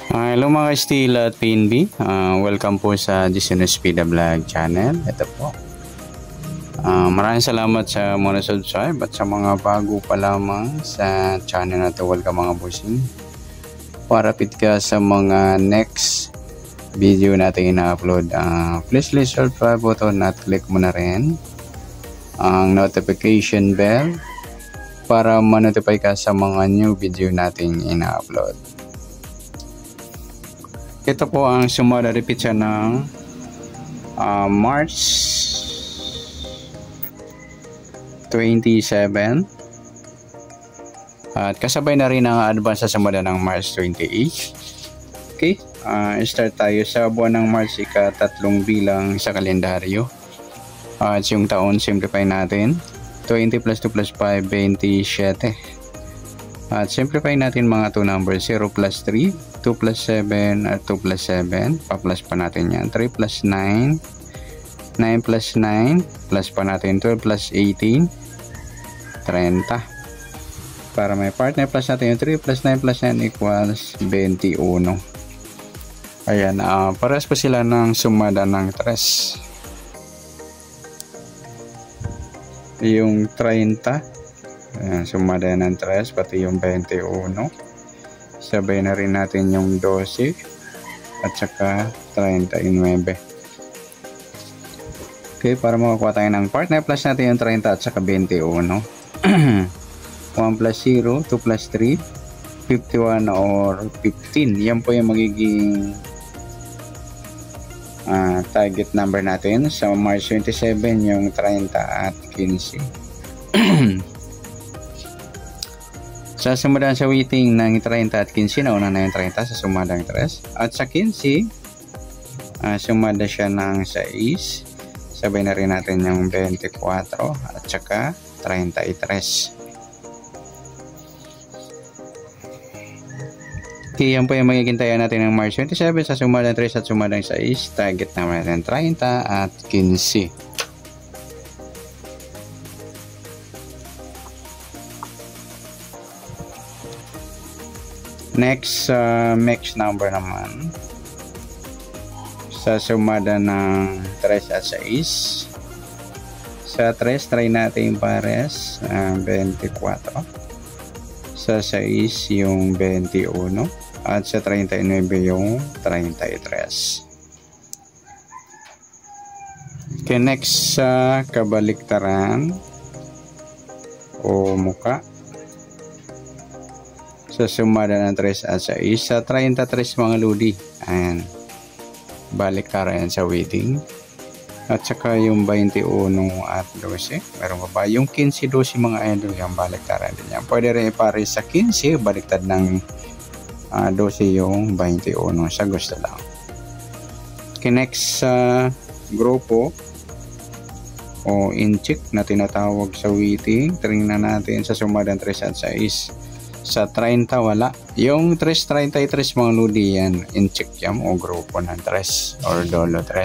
Hello mga Stila at PNB. Welcome po sa Disney Speeda Vlog channel. Ito po. Maraming salamat sa mga subscribe at sa mga bago pa lamang sa channel na ito. Welcome mga bossing. Parapit ka sa mga next video natin ina-upload. Please subscribe button at click mo na rin ang notification bell para ma-notify ka sa mga new video natin ina-upload. Ito po ang sumada repeat siya ng March 27 at kasabay na rin ang advance sa sumada ng March 28. Okay, start tayo sa buwan ng March, ika-3 bilang sa kalendaryo. At yung taon simplify natin, 20 plus 2 plus 5, 27. At simplify natin mga 2 numbers, 0 plus 3, 2 plus 7 at 2 plus 7, pa-plus pa natin yan, 3 plus 9, 9 plus 9, plus pa natin 12 plus 18, 30. Para may partner plus natin yung 3 plus 9 plus 9 equals 21. Ayan, pares pa sila ng sumada ng 3. Yung 30, ayan, sumada ng 3, pati yung 21. Sabay na rin natin yung 12 at saka 39. Okay, para makakuha tayo ng partner plus natin yung 30 at saka 21. 1 plus 0, 2 plus 3, 51 or 15. Yan po yung magiging target number natin sa March 27, yung 30 at 15. Sa sumadaan sa waiting ng 30 at 15, nauna na yung 30 sa sumadang 3. At sa 15, sumada siya ng 6. Sabay na rin natin yung 24 at saka 33. Okay, yan po yung magiging tayo natin ng March 27 sa sumadang 3 at sumadang 6. Target naman natin 30 at 15. Next, next number naman sa sumada ng 3 at 6. Sa 3 try natin yung pares, 24. Sa 6 yung 21 at sa 39 yung 33. Okay, next sa kabaliktaran o muka sa sumada ng 3 at 6, sa 33 mga ludi. Ayan, balik tara yan sa waiting. At saka yung 21 at 12, meron pa ba? Yung 15, 12 mga idol, yung balik tara din yan. Pwede rin ipare sa 15, baliktad ng 12 yung 21, sa gusto lang. Okay, next sa grupo o incheck na tinatawag sa waiting. Tingnan natin sa sumada ng 3 at 6. Sa 30 wala. Yung 333 mga ludi yan, in-check yan o grupo ng 3 or dolo 3.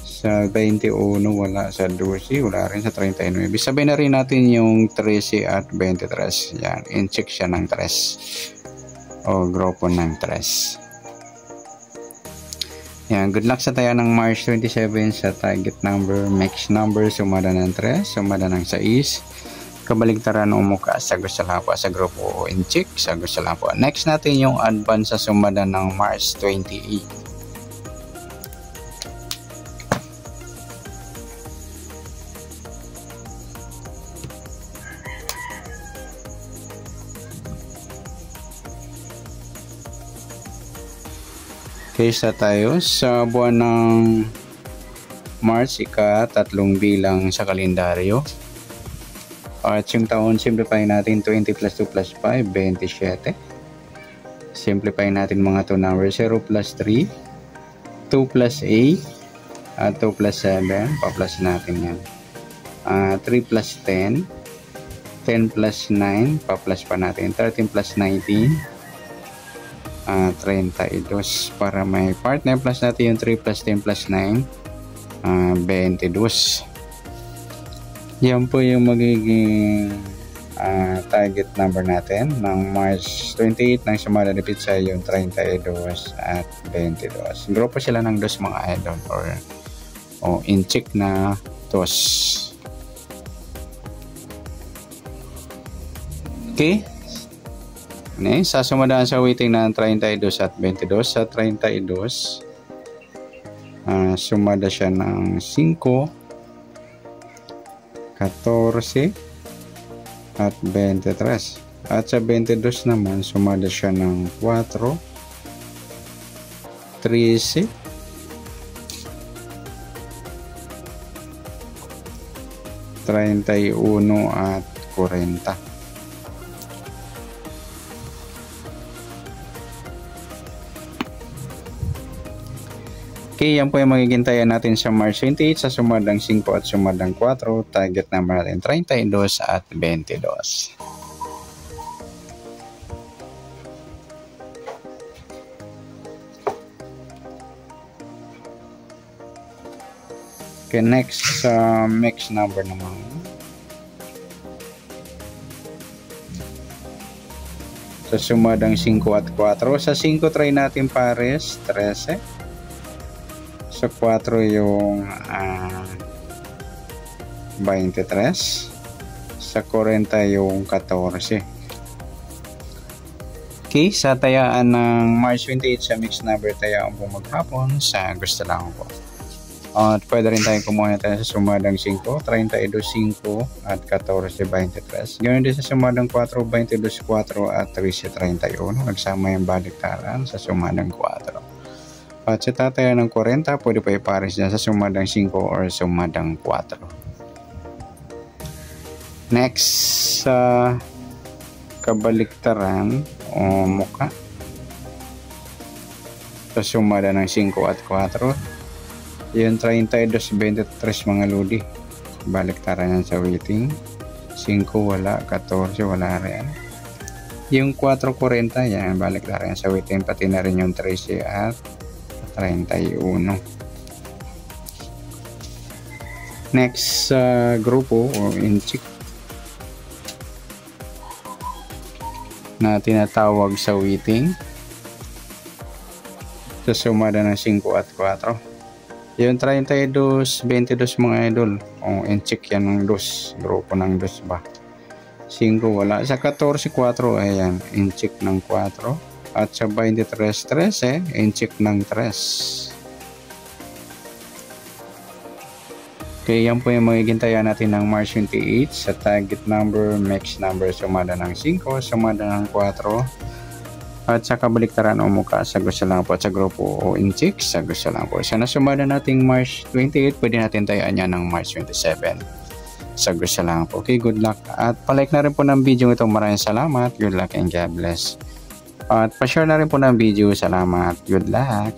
Sa 21 wala, sa 12 wala rin, sa 39. Sabihin na rin natin yung 13 at 23. Yan, in-check siya ng 3 o grupo ng 3. Yan, good luck sa tayo ng March 27 sa target number, max number, sumada ng 3, sumada ng 6. Kabaligtaran o muka, sagot sa lapo sa grupo o in-check, sagot sa lapo. Next natin yung advance sa sumada ng March 28. Okay, sa tayo sa buwan ng March, ika-3 bilang sa kalendaryo. At yung taon, simplify natin 20 plus 2 plus 5, 27. Simplify natin mga 2 numbers, 0 plus 3, 2 plus 8, at 2 plus 7, pa-plus natin yan. 3 plus 10, 10 plus 9, pa-plus pa natin, 13 plus 19, 32. Para may partner plus natin yung 3 plus 10 plus 9, 22. Yan po yung magiging target number natin ng March 28 ng sumada ni pizza yung 32 at 22. Grupo sila ng dos mga idol or inchik na dos. Okay. Sa sumadaan sa waiting ng 32 at 22. Sa 32 sumada siya ng 5, 14 at 23. At sa 22 naman sumada siya ng 4, 13, 31 at 40. Okay, yan po yung magiging tayo natin sa March 28 sa sumadang 5 at sumadang 4. Target number natin 32 at 22. Okay, next mix number naman. Sa sumadang 5 at 4. Sa 5 try natin pares 13. Sa 4 yung 23. Sa 40 yung 14. Okay, sa tayaan ng March 28 sa mix number tayaan po maghapon sa gusto lang po. At pwede rin tayo kumuha tayo sa sumadang 5, 32, 5 at 14, 23. Ganoon din sa sumadang 4, 22, 4 at 13, 31. Nagsama yung baliktaran sa sumadang 4. At sa tataya ng 40, pwede pa ipares dyan sa sumadang 5 or sumadang 4. Next, sa kabaliktaran o muka. Sa sumada ng 5 at 4. Yung 32, 23 mga lodi. Baliktaran yan sa waiting. 5 wala, 14 wala rin. Yung 4.40 yan, baliktaran yan sa waiting. Pati na rin yung 13 at 31. Next grupo o inchik na tinatawag sa waiting sa sumada ng 5 at 4. Yung 32, 22 mga idol o inchik yan ng dos, grupo ng dos ba. 5 wala. Sa 14, 4 ayan, inchik ng 4. At sa 23, 13, inchik ng 3. Okay, yan po yung magiging taya natin ng March 28 sa target number, mix number, sumada ng 5, sumada ng 4. At sa kabaliktaran o muka, sa gusto lang po. At sa grupo o inchik, sa gusto lang po. Sa nasumada nating March 28, pwede natin tayaan yan ng March 27. Sa gusto lang po. Okay, good luck. At palike na rin po ng video ito. Maraming salamat. Good luck and God bless. At pa-share na rin po ng video. Salamat. Good luck.